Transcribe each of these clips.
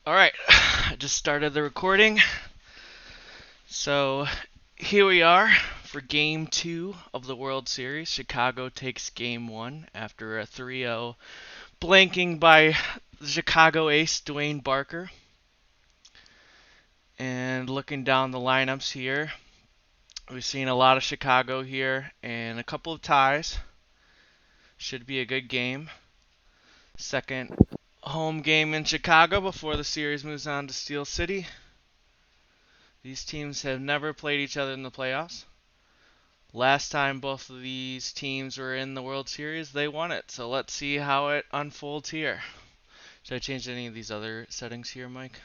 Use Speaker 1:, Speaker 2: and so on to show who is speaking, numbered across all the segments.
Speaker 1: Alright, I just started the recording. So here we are for game 2 of the World Series. Chicago takes game 1 after a 3-0 blanking by the Chicago ace Dwayne Barker. And looking down the lineups here, we've seen a lot of Chicago here and a couple of ties. Should be a good game. Second home game in Chicago before the series moves on to Steel City. These teams have never played each other in the playoffs. Last time both of these teams were in the World Series, they won it. So let's see how it unfolds here. Should I change any of these other settings here, Mike?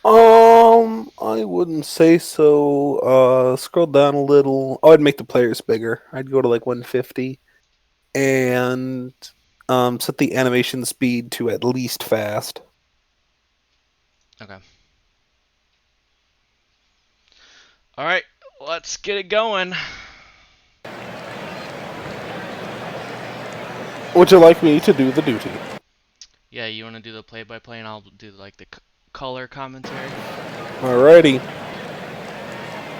Speaker 2: I wouldn't say so. Scroll down a little. Oh, I'd make the players bigger. I'd go to like 150 and set the animation speed to at least fast.
Speaker 1: Okay. All right, let's get it going.
Speaker 2: Would you like me to do the duty?
Speaker 1: Yeah, you want to do the play-by-play, and I'll do like the color commentary.
Speaker 2: Alrighty.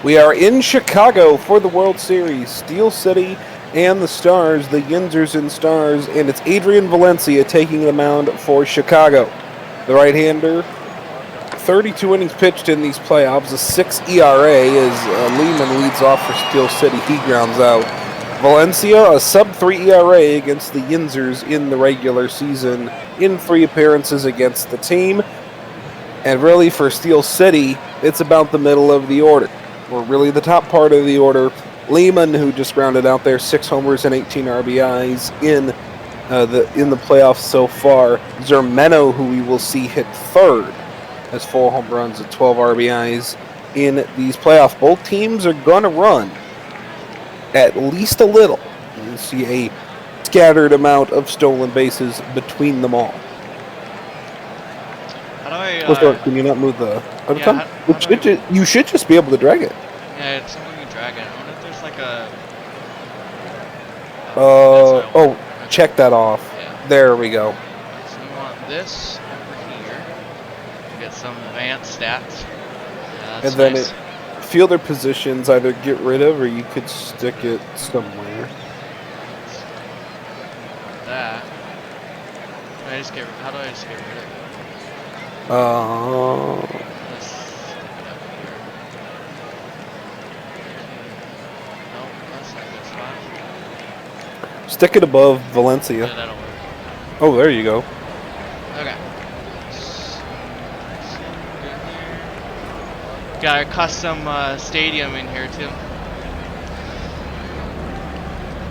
Speaker 2: We are in Chicago for the World Series. Steel City and the Stars, the Yinzers and Stars, and it's Adrian Valencia taking the mound for Chicago. The right-hander, 32 innings pitched in these playoffs, a 6 ERA as Lehman leads off for Steel City. He grounds out. Valencia, a sub-3 ERA against the Yinzers in the regular season in 3 appearances against the team. And really, for Steel City, it's about the middle of the order, or really the top part of the order. Lehman, who just rounded out there, 6 homers and 18 RBIs in the playoffs so far. Zermeno, who we will see hit third, has 4 home runs and 12 RBIs in these playoffs. Both teams are going to run at least a little. You see a scattered amount of stolen bases between them all.
Speaker 1: How do I?
Speaker 2: Can you not move the outcome?
Speaker 1: Yeah,
Speaker 2: You should just be able to drag it.
Speaker 1: Yeah, it's something you drag it. I wonder if there's like a.
Speaker 2: Check that off.
Speaker 1: Yeah.
Speaker 2: There we go.
Speaker 1: So you want this over here to get some advanced stats. Yeah, that's
Speaker 2: And then
Speaker 1: nice.
Speaker 2: fielder positions either get rid of or you could stick it somewhere.
Speaker 1: That. How do I just get rid of it? Let's stick it up here. Nope, that's not a good spot.
Speaker 2: Stick it above Valencia.
Speaker 1: Yeah, that'll work.
Speaker 2: Oh, there you go.
Speaker 1: Okay. Got a custom stadium in here too.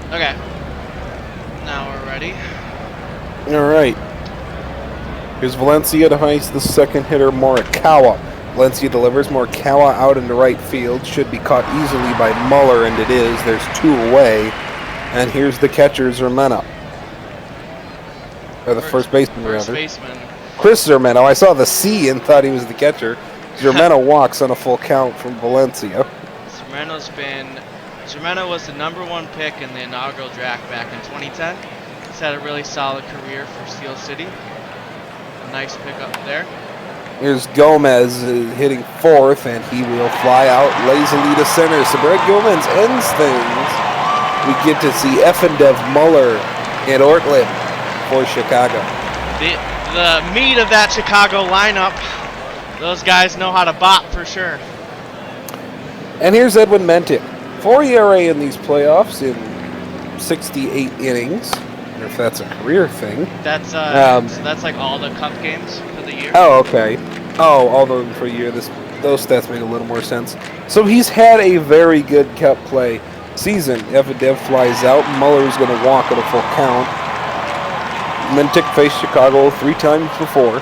Speaker 1: Okay. Now we're ready.
Speaker 2: All right. Here's Valencia to face the second hitter, Morikawa. Valencia delivers Morikawa out into right field. Should be caught easily by Muller, and it is. There's 2 away. And here's the catcher, Zermeno. Or the first baseman, rather.
Speaker 1: First baseman.
Speaker 2: Chris Zermeno. I saw the C and thought he was the catcher. Zermeno walks on a full count from Valencia.
Speaker 1: Zermeno was the #1 pick in the inaugural draft back in 2010. He's had a really solid career for Steel City. A nice pickup there.
Speaker 2: Here's Gomez hitting fourth, and he will fly out lazily to center. So Brett Gomez ends things. We get to see Effendev, Muller, and Ortlieb for Chicago.
Speaker 1: The meat of that Chicago lineup. Those guys know how to bop for sure.
Speaker 2: And here's Edwin Mentic. 4 ERA in these playoffs in 68 innings. I wonder if that's a career thing.
Speaker 1: That's so that's like all the cup games for the year.
Speaker 2: Oh, okay. Oh, all of them for a year. Those stats make a little more sense. So he's had a very good cup play season. Effendev flies out. Muller's going to walk at a full count. Mentic faced Chicago 3 times before.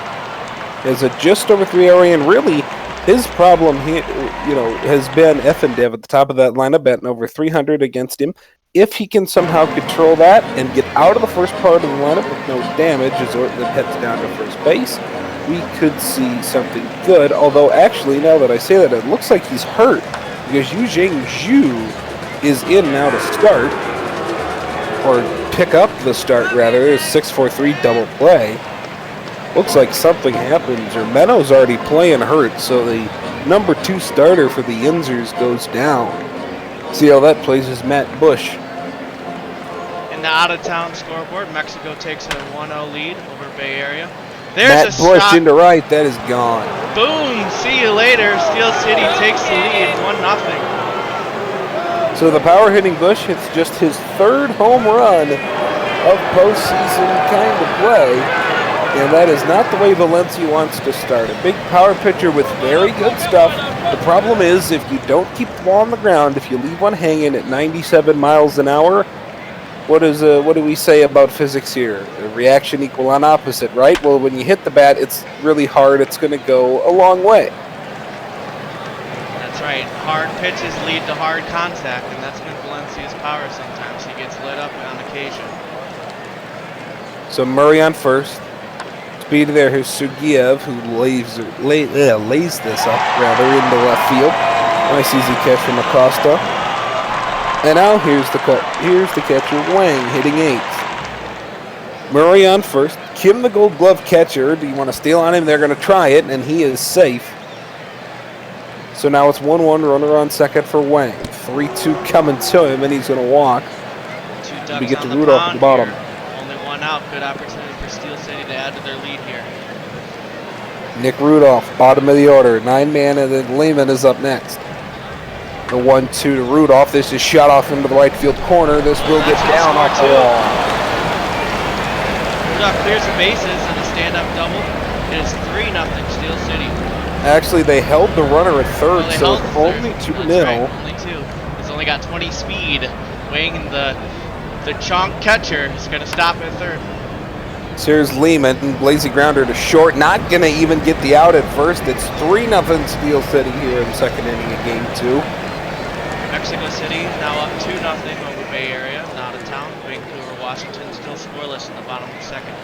Speaker 2: Has a just over 3 ERA, and really his problem has been Effendev at the top of that lineup, batting over 300 against him. If he can somehow control that and get out of the first part of the lineup with no damage as Ortlieb heads down to first base, we could see something good. Although, actually, now that I say that, it looks like he's hurt because Yu Zhengzhu is in now to start, or pick up the start, rather. A 6-4-3 double play. Looks like something happened. Zermeno's already playing hurt, so the number 2 starter for the Yinzers goes down. See how that plays is Matt Bush.
Speaker 1: In the out-of-town scoreboard, Mexico takes a 1-0 lead over Bay Area. There's
Speaker 2: Matt
Speaker 1: a
Speaker 2: Bush
Speaker 1: shot.
Speaker 2: into right. That is gone.
Speaker 1: Boom! See you later. Steel City takes the lead, 1-0.
Speaker 2: So the power hitting Bush hits just his 3rd home run of postseason kind of play. And that is not the way Valencia wants to start. A big power pitcher with very good stuff. The problem is if you don't keep the ball on the ground, if you leave one hanging at 97 miles an hour, what do we say about physics here? A reaction equal on opposite, right? Well, when you hit the bat, it's really hard. It's going to go a long way.
Speaker 1: That's right. Hard pitches lead to hard contact, and that's been Valencia's power sometimes. He gets lit up on occasion.
Speaker 2: So Murray on first. Speed there. Here's Sugiev, who lays this up rather into left field. Nice easy catch from Acosta. And now here's the catcher Wang hitting 8th. Murray on first. Kim the Gold Glove catcher. Do you want to steal on him? They're going to try it, and he is safe. So now it's 1-1, runner on second for Wang. 3-2 coming to him, and he's going to walk.
Speaker 1: Two ducks
Speaker 2: We get
Speaker 1: on
Speaker 2: to
Speaker 1: the
Speaker 2: Rudolph at the bottom.
Speaker 1: here. Only one out. Good opportunity for Steel City to add to their lead here.
Speaker 2: Nick Rudolph, bottom of the order. 9-man, and then Lehman is up next. The 1-2 to Rudolph. This is shot off into the right field corner. This will get down off the wall.
Speaker 1: Rudolph clears the bases and a stand-up double. It is 3-0 Steel City.
Speaker 2: Actually, they held the runner at third, so it's only 2-0.
Speaker 1: Right, only 2. He's only got 20 speed. Wang, the chonk catcher, is going to stop at third.
Speaker 2: So here's Lehman, lazy grounder to short. Not going to even get the out at first. It's 3-0 Steel City here in the second inning of Game 2.
Speaker 1: Mexico City now up 2-0 over Bay Area, not a town. Vancouver, Washington still scoreless in the bottom of the second.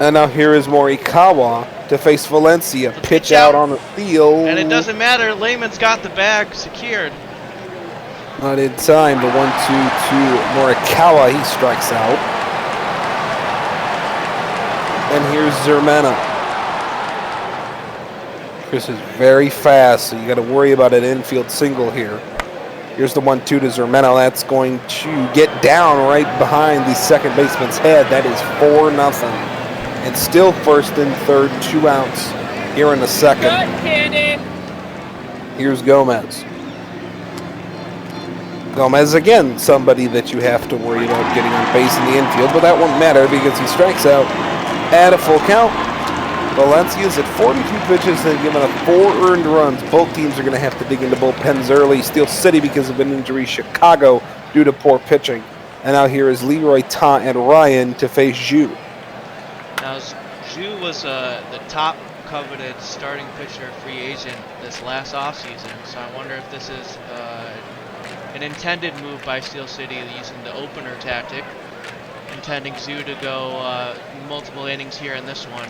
Speaker 2: And now here is Morikawa to face Valencia. Pitch out on the field.
Speaker 1: And it doesn't matter. Lehman's got the bag secured.
Speaker 2: Not in time. The 1-2 to Morikawa. He strikes out. And here's Zermena. Chris is very fast, so you got to worry about an infield single here. Here's the 1-2 to Zermena. That's going to get down right behind the second baseman's head. That is 4-0. And still first and third, 2 outs here in the second. Here's Gomez. Gomez, again, somebody that you have to worry about getting on base in the infield, but that won't matter because he strikes out at a full count. Valencia's at 42 pitches and given up 4 earned runs. Both teams are going to have to dig into bullpens early. Steel City because of an injury. Chicago due to poor pitching. And now here is Leroy Ta and Ryan to face Zhu.
Speaker 1: Now, Zhu was the top coveted starting pitcher free agent this last offseason, so I wonder if this is an intended move by Steel City using the opener tactic, intending Zhu to go multiple innings here in this one.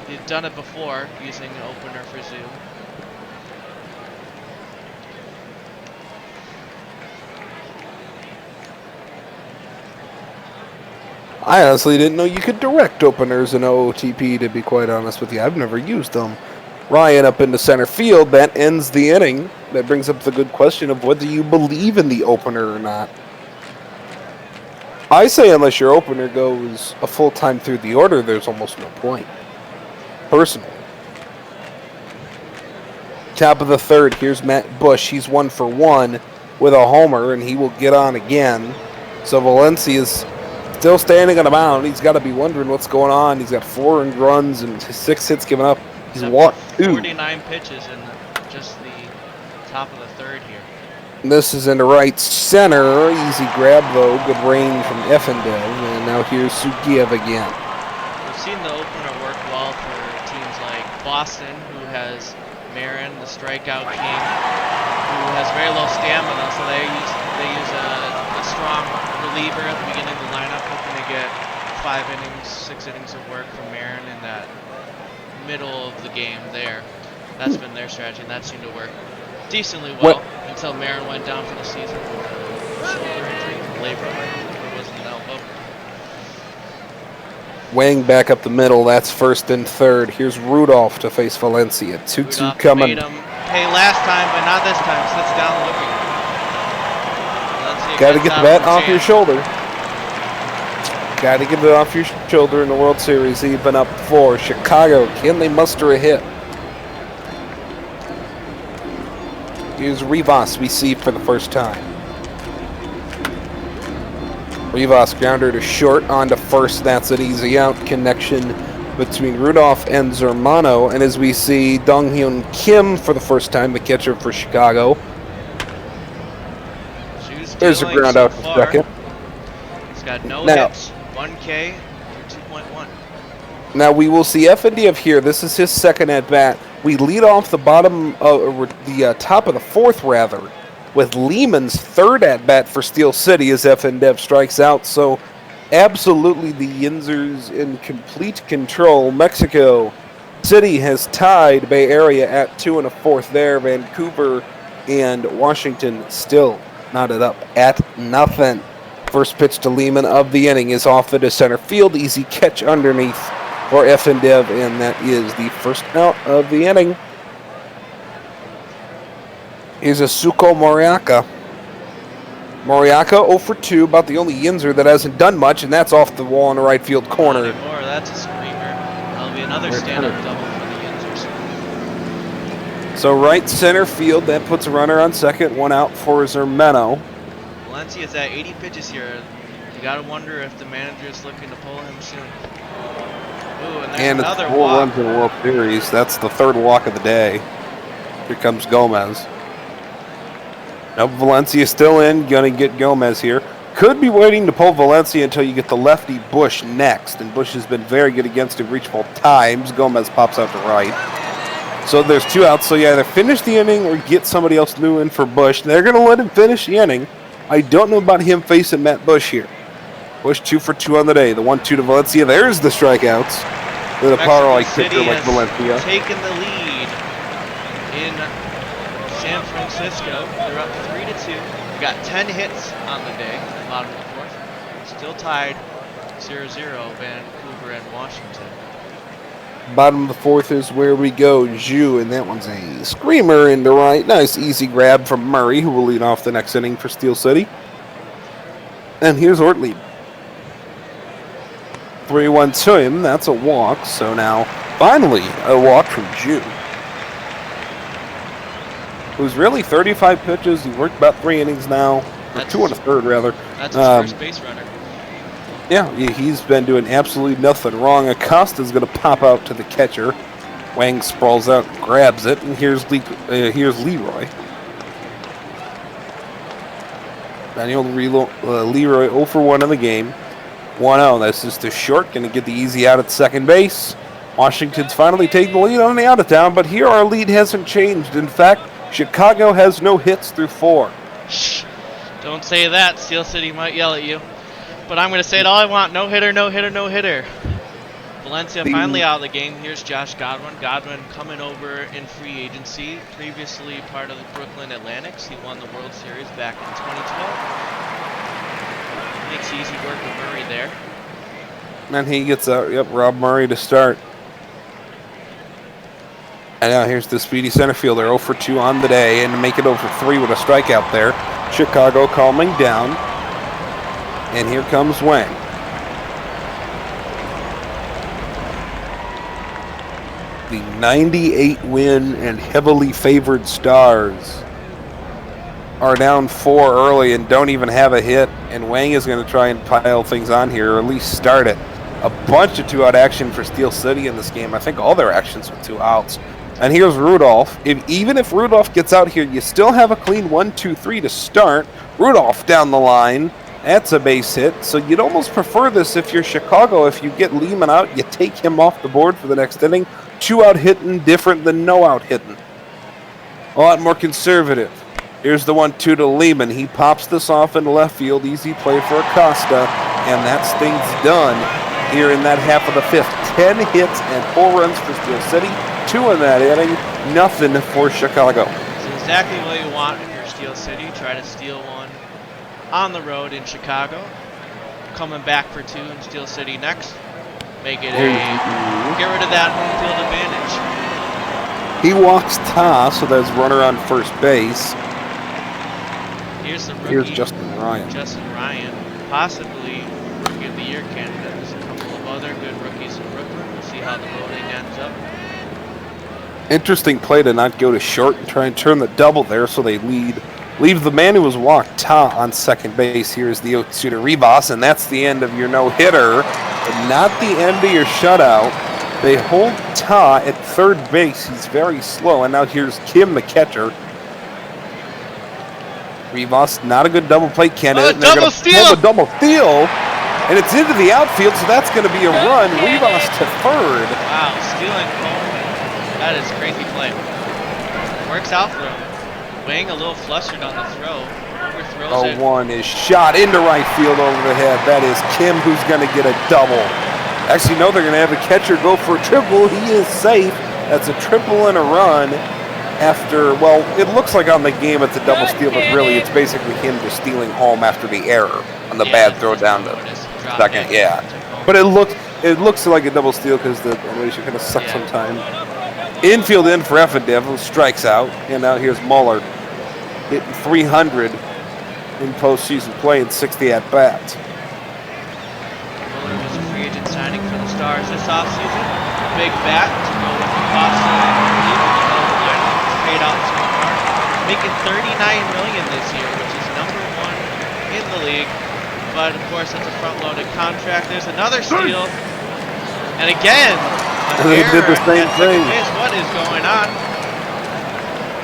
Speaker 1: They've done it before, using an opener for Zhu.
Speaker 2: I honestly didn't know you could direct openers in OOTP, to be quite honest with you. I've never used them. Ryan up into center field. That ends the inning. That brings up the good question of whether you believe in the opener or not. I say unless your opener goes a full time through the order, there's almost no point. Personally. Top of the third, here's Matt Bush. He's 1 for 1 with a homer, and he will get on again. So Valencia's still standing on the mound. He's got to be wondering what's going on. He's got 4 earned runs and 6 hits given up. He's walked 2.
Speaker 1: 49 pitches in just the top of the third here.
Speaker 2: This is into right center. Easy grab, though. Good range from Effendev. And now here's Sugiev again.
Speaker 1: We've seen the opener work well for teams like Boston, who has Marin, the strikeout king, who has very low stamina, so they use a strong reliever at the beginning of the lineup, hoping to get 5 innings, 6 innings of work from Marin in that middle of the game there. That's been their strategy, and that seemed to work decently well until Marin went down for the season with a shoulder injury, labrum, it was an elbow.
Speaker 2: Wang back up the middle. That's first and third. Here's Rudolph to face Valencia. 2-2
Speaker 1: Rudolph
Speaker 2: coming.
Speaker 1: made him pay last time, but not this time. Sits down looking. Valencia
Speaker 2: Got to
Speaker 1: gets
Speaker 2: get
Speaker 1: out
Speaker 2: that
Speaker 1: of the
Speaker 2: off your
Speaker 1: jam.
Speaker 2: shoulder. Got to get it off your shoulder in the World Series. Even up 4. Chicago, can they muster a hit? Here's Rivas we see for the first time. Rivas grounder to short onto first. That's an easy out. Connection between Rudolph and Zermano. And as we see Dong-Hyun Kim for the first time, the catcher for Chicago. There's a ground out to second.
Speaker 1: He's got no hits, 1K, 2.1.
Speaker 2: Now we will see F&DF here. This is his second at bat. We lead off the bottom, the top of the fourth rather, with Lehman's third at bat for Steel City as F&DF strikes out. So absolutely the Yinzers in complete control. Mexico City has tied Bay Area at 2 1/4 there. Vancouver and Washington still knotted up at nothing. First pitch to Lehman of the inning is off into center field. Easy catch underneath for F&DF, and that is the first out of the inning. Here's Asuko Moriaka. Moriaka 0 for 2, about the only Yinzer that hasn't done much, and that's off the wall in the right field corner.
Speaker 1: That's a screamer. That'll be another stand-up double for the Yinzers.
Speaker 2: So right center field, that puts a runner on second, 1 out for Zermano.
Speaker 1: Valencia's at 80 pitches here. You gotta wonder if the manager is looking to pull him soon. Ooh, and there's another
Speaker 2: it's 4
Speaker 1: walk.
Speaker 2: runs in the World Series. That's the third walk of the day. Here comes Gomez. Now Valencia still in, gonna get Gomez here. Could be waiting to pull Valencia until you get the lefty Bush next, and Bush has been very good against him reachable times. Gomez pops out to right. So there's 2 outs, so you either finish the inning or get somebody else new in for Bush. They're gonna let him finish the inning. I don't know about him facing Matt Bush here. Bush 2 for 2 on the day. The 1-2 to Valencia. There's the strikeouts. With a power like pitcher like Valencia.
Speaker 1: Taking the lead in San Francisco. They're up 3-2. We got 10 hits on the day, bottom of the fourth. Still tied 0-0, Vancouver and Washington.
Speaker 2: Bottom of the fourth is where we go. Zhu, and that one's a screamer into right. Nice easy grab from Murray, who will lead off the next inning for Steel City. And here's Ortlieb. 3-1 to him. That's a walk. So now, finally, a walk from Zhu, who's really 35 pitches. He worked about 3 innings now, or 2 1/3 rather.
Speaker 1: That's his first base runner.
Speaker 2: Yeah, he's been doing absolutely nothing wrong. Acosta's going to pop out to the catcher. Wang sprawls out, grabs it, and here's Leroy. Daniel Leroy 0 for 1 in the game. 1-0. That's just a short. Going to get the easy out at second base. Washington's finally taking the lead on the out of town, but here our lead hasn't changed. In fact, Chicago has no hits through 4.
Speaker 1: Shh. Don't say that. Steel City might yell at you. But I'm going to say it all I want. No hitter, no hitter, no hitter. Valencia finally out of the game. Here's Josh Godwin. Godwin coming over in free agency. Previously part of the Brooklyn Atlantics. He won the World Series back in 2012. Makes easy work with Murray there.
Speaker 2: And he gets out. Yep, Rob Murray to start. And now here's the speedy center fielder, 0 for 2 on the day, and to make it 0 for 3 with a strikeout there. Chicago calming down. And here comes Wang. The 98 win and heavily favored Stars are down 4 early and don't even have a hit. And Wang is going to try and pile things on here, or at least start it. A bunch of 2-out action for Steel City in this game. I think all their actions with 2 outs. And here's Rudolph. Even if Rudolph gets out here, you still have a clean 1-2-3 to start. Rudolph down the line. That's a base hit. So you'd almost prefer this if you're Chicago. If you get Lehman out, you take him off the board for the next inning. 2-out hitting, different than no-out hitting. A lot more conservative. Here's the 1-2 to Lehman. He pops this off in left field. Easy play for Acosta. And that's things done here in that half of the fifth. 10 hits and 4 runs for Steel City. 2 in that inning. Nothing for Chicago.
Speaker 1: It's exactly what you want if you're Steel City. Try to steal one on the road in Chicago. Coming back for 2 in Steel City next. Make it
Speaker 2: There
Speaker 1: a
Speaker 2: you go.
Speaker 1: get rid of that home field advantage.
Speaker 2: He walks Ta, so there's runner on first base.
Speaker 1: Here's the rookie.
Speaker 2: Here's Justin Ryan.
Speaker 1: Justin Ryan, possibly Rookie of the Year candidate. There's a couple of other good rookies in Brooklyn. We'll see how the voting ends up.
Speaker 2: Interesting play to not go to short and try and turn the double there, so they leave the man who was walked, Ta, on second base. Here's the 0-2 to Rivas, and that's the end of your no-hitter, but not the end of your shutout. They hold Ta at third base. He's very slow, and now here's Kim, the catcher. Rivas, not a good double play candidate.
Speaker 1: Oh, double steal!
Speaker 2: A double steal, and it's into the outfield, so that's going to be a run. Rivas to third.
Speaker 1: Wow, stealing home. That is crazy play. Works out for him. Wang a little flustered on the throw. Overthrows it.
Speaker 2: 0-1 is shot into right field over the head. That is Kim, who's going to get a double. Actually, no, they're going to have the catcher go for a triple. He is safe. That's a triple and a run. After, well, it looks like on the game it's a double steal, but really it's basically him just stealing home after the error on the bad throw down to second. Yeah, but it looks like a double steal because the animation kind of sucks sometimes. Infield in for Effendev, strikes out, and now here's Muller hitting 300 in postseason play and 60 at bats.
Speaker 1: Muller was a free agent signing for the Stars this offseason. Big bat to go with the cost paid out so far, making $39 million this year, which is #1 in the league. But of course, it's a front-loaded contract. There's another steal, and again,
Speaker 2: they did the same thing.
Speaker 1: What is going on?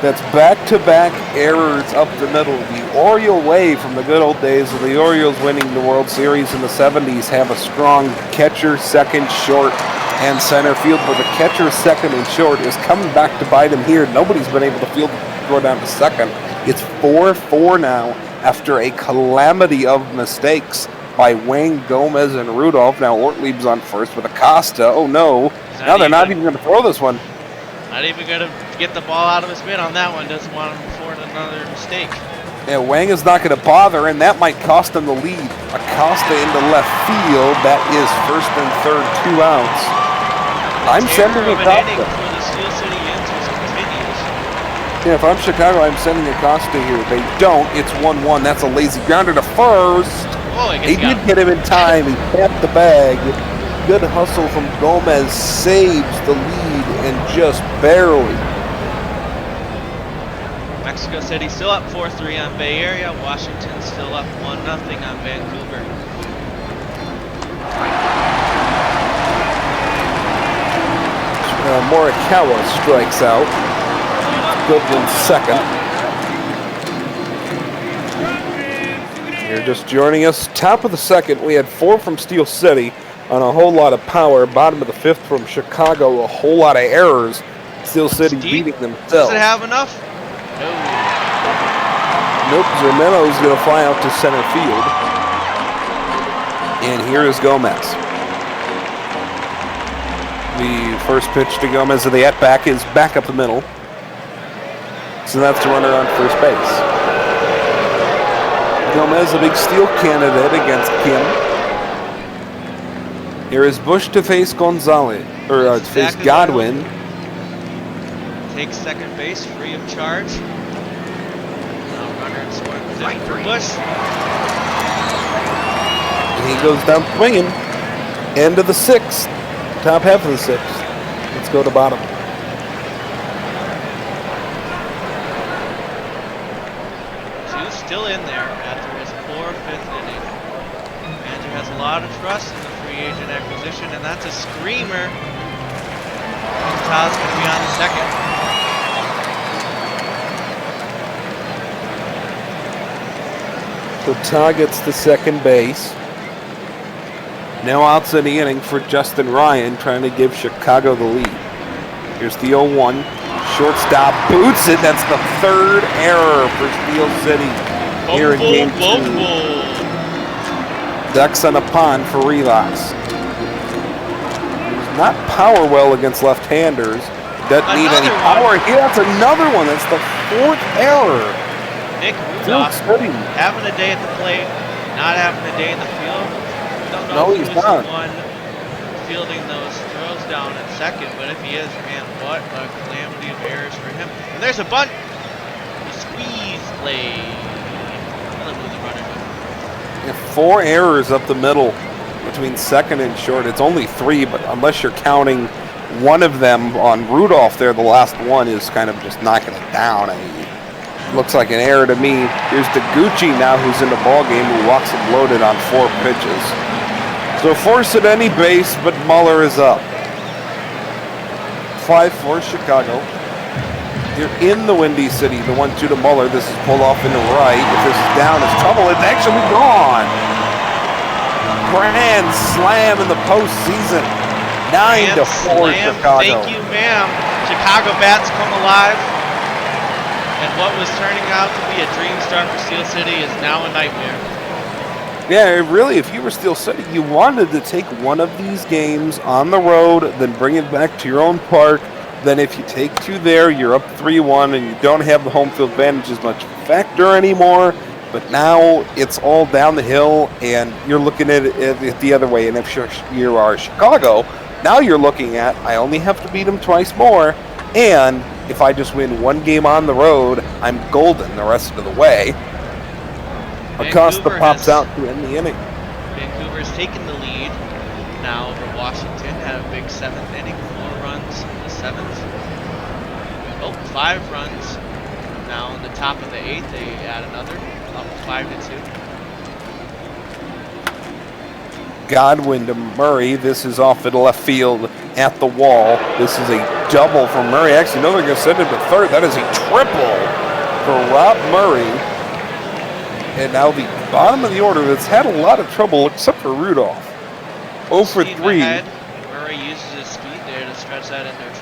Speaker 2: That's back-to-back errors up the middle. The Oriole way from the good old days of the Orioles winning the World Series in the 70s have a strong catcher, second, short, and center field, but the catcher, second, and short is coming back to bite him here. Nobody's been able to field throw down to second. It's 4-4 now after a calamity of mistakes by Wang, Gomez, and Rudolph. Now Ortlieb's on first with Acosta. Oh no, now they're not even going to throw this one.
Speaker 1: Not even going to get the ball out of his mitt on that one. Doesn't want him to afford another mistake.
Speaker 2: Yeah, Wang is not going to bother, and that might cost him the lead. Acosta into left field. That is first and third, 2 outs. I'm sending Acosta.
Speaker 1: For the Steel City Yinzers continues.
Speaker 2: Yeah, if I'm Chicago, I'm sending Acosta here. They don't. It's 1-1. That's a lazy grounder to first.
Speaker 1: Oh,
Speaker 2: he did hit him in time. He tapped the bag. Good hustle from Gomez. Saves the lead and just barely.
Speaker 1: Mexico City still up 4-3 on Bay Area. Washington still up 1-0 on Vancouver.
Speaker 2: Morikawa strikes out. Goodwin second. You're just joining us. Top of the second, we had 4 from Steel City on a whole lot of power. Bottom of the 5th from Chicago, a whole lot of errors. Steel City beating themselves.
Speaker 1: Does it have enough? No.
Speaker 2: Nope, Zermeno's going to fly out to center field. And here is Gomez. The first pitch to Gomez of the at-back is back up the middle. So that's the runner on first base. Gomez, a big steal candidate against Kim. Here is Bush to face Gonzalez, or to face Godwin.
Speaker 1: Takes second base, free of charge. Now runner in scoring position for Bush.
Speaker 2: And he goes down swinging. End of the 6th. Top half of the 6th. Let's go to bottom.
Speaker 1: He's still in there after his poor 5th inning. Manager has a lot of trust in the free agent acquisition, and that's a screamer. Ta's going to be on the second.
Speaker 2: So Ta gets the second base. Now outs in the inning for Justin Ryan, trying to give Chicago the lead. Here's the 0-1. Shortstop boots it. That's the 3rd error for Steel City here in Game 2. Ducks on a pond for Rivas. Does not power well against left-handers. Doesn't need any power here. That's another one. That's the 4th error.
Speaker 1: Nick Rudolph having a day at the plate, not having a day in the field.
Speaker 2: No, he's not.
Speaker 1: fielding those throws down in second, but if he is, man, what a calamity of errors for him. And there's a bunt. The squeeze play. Another move the runner.
Speaker 2: Yeah, 4 errors up the middle between second and short. It's only 3, but unless you're counting one of them on Rudolph there, the last one is kind of just knocking it down. Looks like an error to me. Here's Deguchi now, who's in the ball game, who walks him loaded on 4 pitches. So force at any base, but Muller is up. 5-4 Chicago. You're in the Windy City. The 1-2 to Muller. This is pulled off into right. If this is down, it's trouble. It's actually gone. Grand slam in the postseason. 9-4 Chicago.
Speaker 1: Thank you, ma'am. Chicago bats come alive. And what was turning out to be a dream start for Steel City is now a nightmare.
Speaker 2: Yeah, really, if you were Steel City, you wanted to take one of these games on the road, then bring it back to your own park. Then if you take 2 there, you're up 3-1, and you don't have the home field advantage as much of a factor anymore. But now it's all down the hill, and you're looking at it the other way. And if you are Chicago, now you're looking at, I only have to beat them twice more, and if I just win 1 game on the road, I'm golden the rest of the way. Acosta pops out to end the inning.
Speaker 1: Vancouver's taken the lead now over Washington. Had a big 7th inning, 4 runs in the 7th. Oh, 5 runs. Now in the top of the 8th, they add another, up 5-2.
Speaker 2: Godwin to Murray. This is off at left field at the wall. This is a double from Murray. Actually, no, they're going to send him to third. That is a triple for Rob Murray. And now the bottom of the order that's had a lot of trouble, except for Rudolph. 0 for 3.
Speaker 1: Murray uses his speed there to stretch that in there.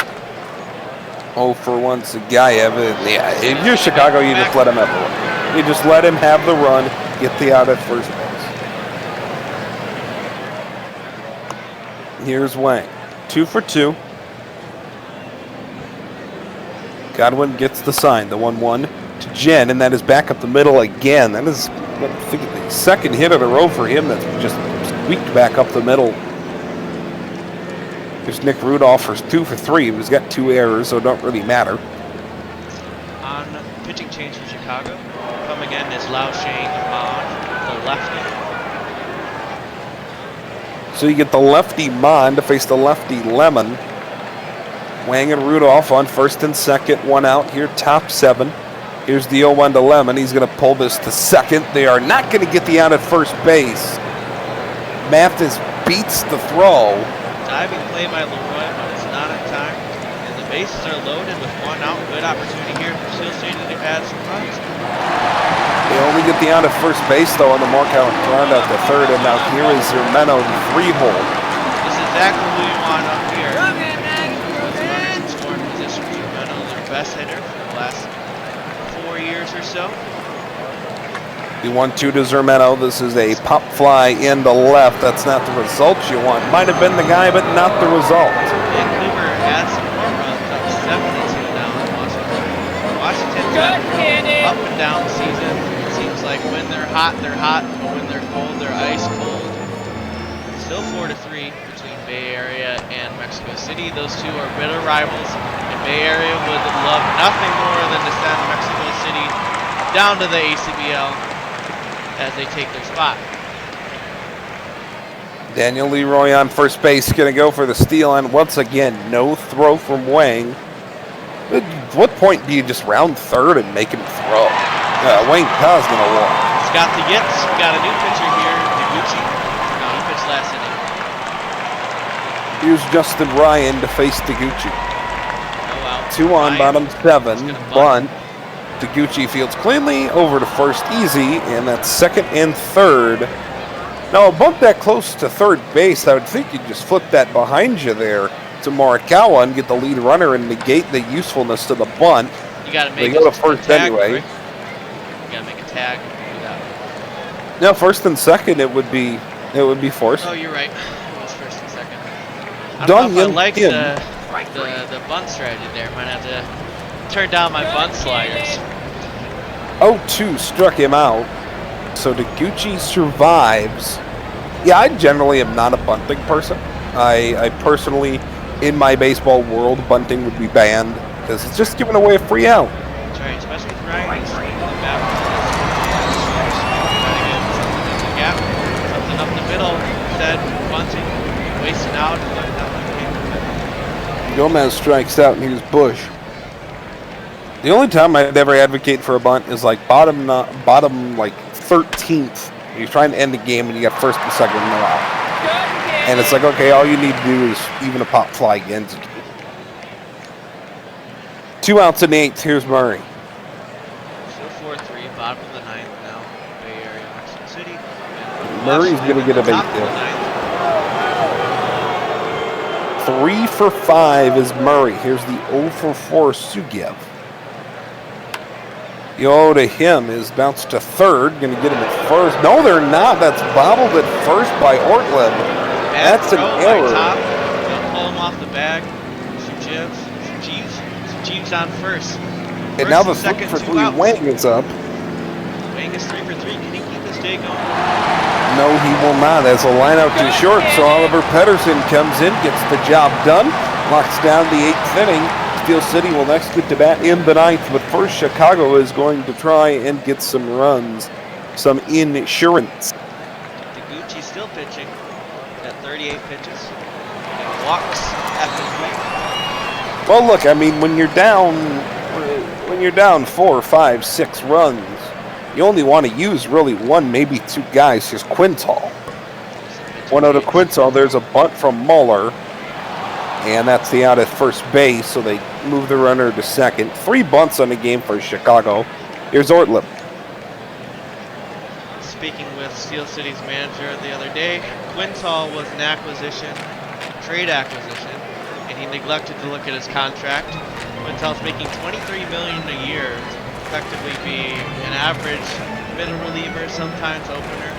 Speaker 2: 0 for 1 Sagayev. Yeah, if you're Chicago, you just let him have the run. You just let him have the run, get the out at first base. Here's Wang. 2 for 2. Godwin gets the sign, the 1-1 to Jen, and that is back up the middle again. That is, I think, the second hit in a row for him that's just squeaked back up the middle. There's Nick Rudolph for 2 for 3. He's got 2 errors, so it don't really matter.
Speaker 1: On pitching change for Chicago, coming in is Lao Shang on the lefty.
Speaker 2: So you get the lefty Mon to face the lefty Lemon. Wang and Rudolph on first and second, 1 out here, top 7. Here's the 0-1 to Lemon. He's going to pull this to second. They are not going to get the out at first base. Mathis beats the throw.
Speaker 1: Diving play by Leroy, but it's not in time. And the bases are loaded with 1 out. Good opportunity here for Steel City to add some runs.
Speaker 2: They only get the out at first base, though, on the mark out and ground out to third. And now here is Zermeno, the 3-hole.
Speaker 1: This is exactly who you want up here. The runners in scoring position. Zermeno, their best hitter for the last 4 years or so.
Speaker 2: The 1-2 to Zermeno. This is a pop fly in the left. That's not the result you want. Might have been the guy, but not the result.
Speaker 1: Vancouver adds some more runs, up 7-2 now in Washington. Washington's got up and down season. It seems like when they're hot, but when they're cold, they're ice cold. Still 4-3 between Bay Area and Mexico City. Those two are bitter rivals, and Bay Area would love nothing more than to send Mexico City down to the ACBL as they take their spot.
Speaker 2: Daniel Leroy on first base, going to go for the steal, and once again, no throw from Wang. At what point do you just round third and make him throw? Wang Pa's going to walk.
Speaker 1: He's got the yips. We got a new pitcher here, Deguchi. No, he pitched last inning.
Speaker 2: Here's Justin Ryan to face Deguchi.
Speaker 1: Oh, wow.
Speaker 2: 2 on,
Speaker 1: Ryan
Speaker 2: bottom 7.
Speaker 1: bunt.
Speaker 2: Bunt. Deguchi fields cleanly, over to first easy, and that's second and third. Now, a bunt that close to third base, I would think you'd just flip that behind you there to Morikawa and get the lead runner and negate the usefulness to the bunt.
Speaker 1: You got to make
Speaker 2: They go to first
Speaker 1: tag,
Speaker 2: anyway.
Speaker 1: Right? You got to make a tag and do that.
Speaker 2: No, first and second, it would be forced.
Speaker 1: Oh, you're right. It was first and second. I don't
Speaker 2: Dong
Speaker 1: know if I
Speaker 2: Yin
Speaker 1: like
Speaker 2: Kim.
Speaker 1: the bunt strategy there. Might have to turn down my bunt sliders.
Speaker 2: 0-2 struck him out. So Deguchi survives. Yeah, I generally am not a bunting person. I personally, in my baseball world, bunting would be banned because it's just giving away a free out.
Speaker 1: That's right, especially with Ryan. He's swinging the bat from the gap, something up the middle. Instead, bunting, wasting out, and letting that one came.
Speaker 2: Gomez strikes out, and here's Bush. The only time I'd ever advocate for a bunt is like bottom like 13th. You're trying to end the game, and you got first and second in the row. And it's like, okay, all you need to do is even a pop fly ends the game. 2 outs in the 8th. Here's Murray.
Speaker 1: Still 4-3, bottom of the 9th now. Bay Area, Mexico City.
Speaker 2: Murray's going to get a base hit. 3 for 5 is Murray. Here's the 0 for 4 Sugiev. The 0 to him is bounced to third. Going to get him at first. No, they're not. That's bobbled at first by Ortlieb. That's an error.
Speaker 1: They'll pull him off the bag. Sugiev on first.
Speaker 2: And now the 3 for 3 Wang is up.
Speaker 1: Wang is 3 for 3. Can he keep this day going?
Speaker 2: No, he will not. As a line out too short, so Oliver Pedersen comes in, gets the job done, locks down the 8th inning. Steel City will next get to bat in the 9th, but first Chicago is going to try and get some runs, some insurance.
Speaker 1: Deguchi still pitching at 38 pitches. And walks at the plate.
Speaker 2: Well, look, I mean, when you're down 4, 5, 6 runs, you only want to use really 1, maybe 2 guys. Here's Quintal. 1-0 to Quintal. There's a bunt from Muller. And that's the out at first base, so they move the runner to second. 3 bunts on the game for Chicago. Here's Ortlieb.
Speaker 1: Speaking with Steel City's manager the other day, Quintal was an trade acquisition, and he neglected to look at his contract. Quintal's making $23 million a year to effectively be an average middle reliever, sometimes opener.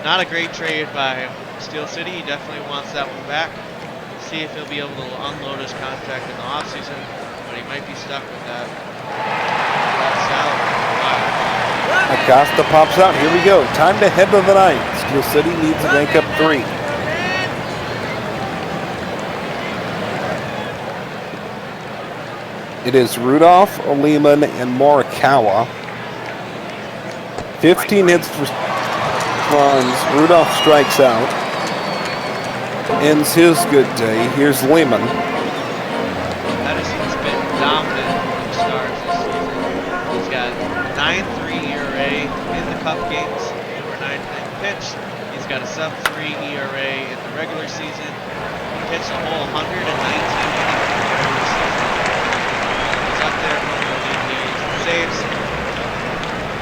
Speaker 1: Not a great trade by Steel City. He definitely wants that one back. See if he'll be able to unload his contract in the offseason, but he might be stuck with that salary.
Speaker 2: Acosta pops out. Here we go. Time to head to the 9th. Steel City needs to make up 3. It is Rudolph, Lehman, and Morikawa. 15 hits for runs. Rudolph strikes out. Ends his good day. Here's Lehman.
Speaker 1: Edison's been dominant for the Stars this season. He's got 9.3 ERA in the Cup games, over 9 innings pitched. He's got a sub-3 ERA in the regular season. He pitched a whole 119 innings in the regular season. He's up there among the league leaders in saves.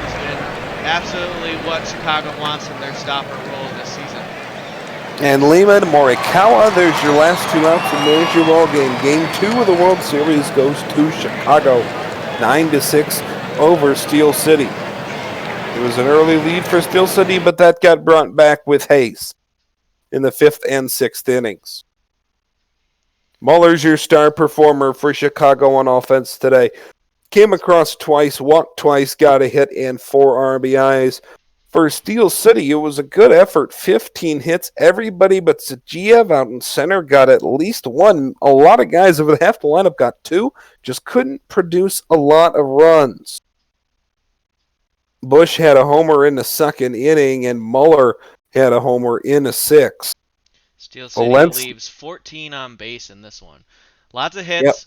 Speaker 1: He's been absolutely what Chicago wants in their stopper role this season.
Speaker 2: And Lehman, Morikawa, there's your last 2 outs, and there's your ball game. Game 2 of the World Series goes to Chicago, 9-6 over Steel City. It was an early lead for Steel City, but that got brought back with haste in the 5th and 6th innings. Muller's your star performer for Chicago on offense today. Came across twice, walked twice, got a hit, and 4 RBIs. For Steel City, it was a good effort. 15 hits. Everybody but Zagiev out in center got at least 1. A lot of guys over half the lineup got 2. Just couldn't produce a lot of runs. Bush had a homer in the 2nd inning, and Muller had a homer in the 6th.
Speaker 1: Steel City leaves 14 on base in this one. Lots of hits,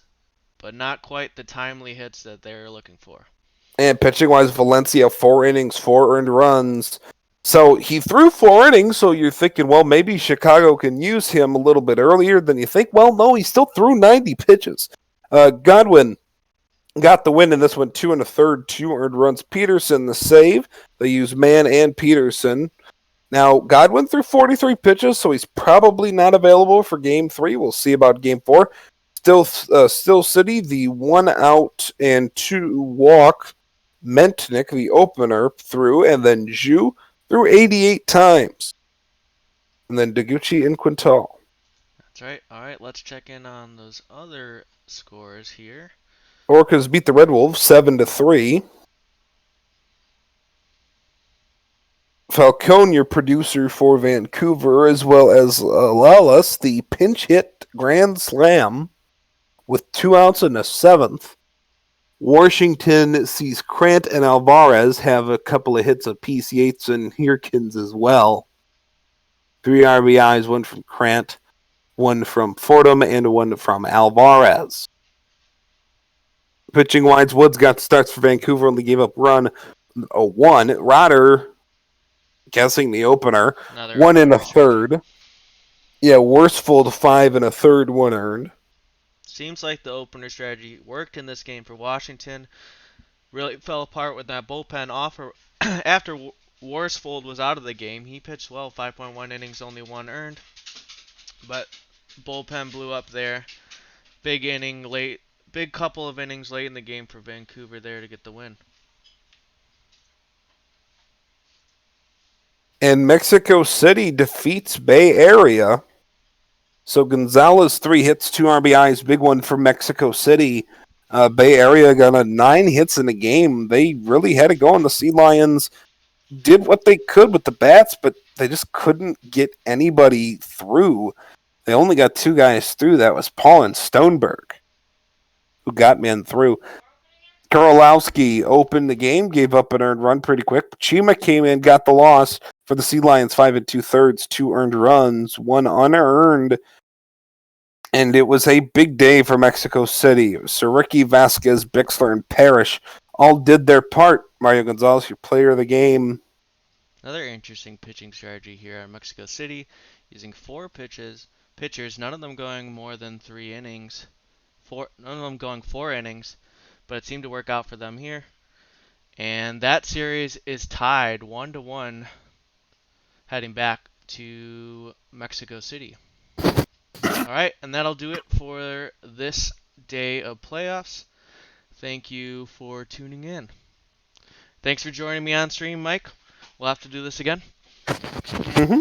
Speaker 1: but not quite the timely hits that they're looking for.
Speaker 2: And pitching-wise, Valencia, 4 innings, 4 earned runs. So he threw 4 innings, so you're thinking, well, maybe Chicago can use him a little bit earlier than you think. Well, no, he still threw 90 pitches. Godwin got the win in this one, 2 1/3, 2 earned runs. Peterson, the save. They use Mann and Peterson. Now, Godwin threw 43 pitches, so he's probably not available for Game 3. We'll see about Game 4. Still City, the 1 out and 2 walk. Mentnik, the opener, threw, and then Zhu threw 88 times. And then Deguchi and Quintal.
Speaker 1: That's right. All right, let's check in on those other scores here.
Speaker 2: Orcas beat the Red Wolves 7-3. Falcone, your producer for Vancouver, as well as Lalas, the pinch hit grand slam with 2 outs in the seventh. Washington sees Krant and Alvarez have a couple of hits apiece, Yates and Hirkins as well. 3 RBIs, one from Krant, one from Fordham, and one from Alvarez. Pitching wise, Woods got starts for Vancouver, only gave up run 1. Rotter, guessing the opener,
Speaker 1: Another
Speaker 2: 1 in a
Speaker 1: opener strategy.
Speaker 2: third. Yeah, Worsfold 5 and a third, 1 earned.
Speaker 1: Seems like the opener strategy worked in this game for Washington. Really fell apart with that bullpen offer after Worsfold was out of the game. He pitched well, 5.1 innings, only 1 earned. But bullpen blew up there. Big inning late, big couple of innings late in the game for Vancouver there to get the win.
Speaker 2: And Mexico City defeats Bay Area. So Gonzalez, 3 hits, 2 RBIs, big one for Mexico City. Bay Area got 9 hits in the game. They really had it going. The Sea Lions did what they could with the bats, but they just couldn't get anybody through. They only got 2 guys through. That was Paul and Stoneberg, who got men through. Korolowski opened the game, gave up an earned run pretty quick. Chima came in, got the loss for the Sea Lions, 5 2/3, 2 earned runs, 1 unearned. And it was a big day for Mexico City. Siricky, Vasquez, Bixler, and Parrish all did their part. Mario Gonzalez, your player of the game.
Speaker 1: Another interesting pitching strategy here at Mexico City, using 4 pitchers, none of them going more than 3 innings. None of them going 4 innings, but it seemed to work out for them here. And that series is tied 1-1 heading back to Mexico City. Alright, and that'll do it for this day of playoffs. Thank you for tuning in. Thanks for joining me on stream, Mike. We'll have to do this again.
Speaker 2: Mm-hmm.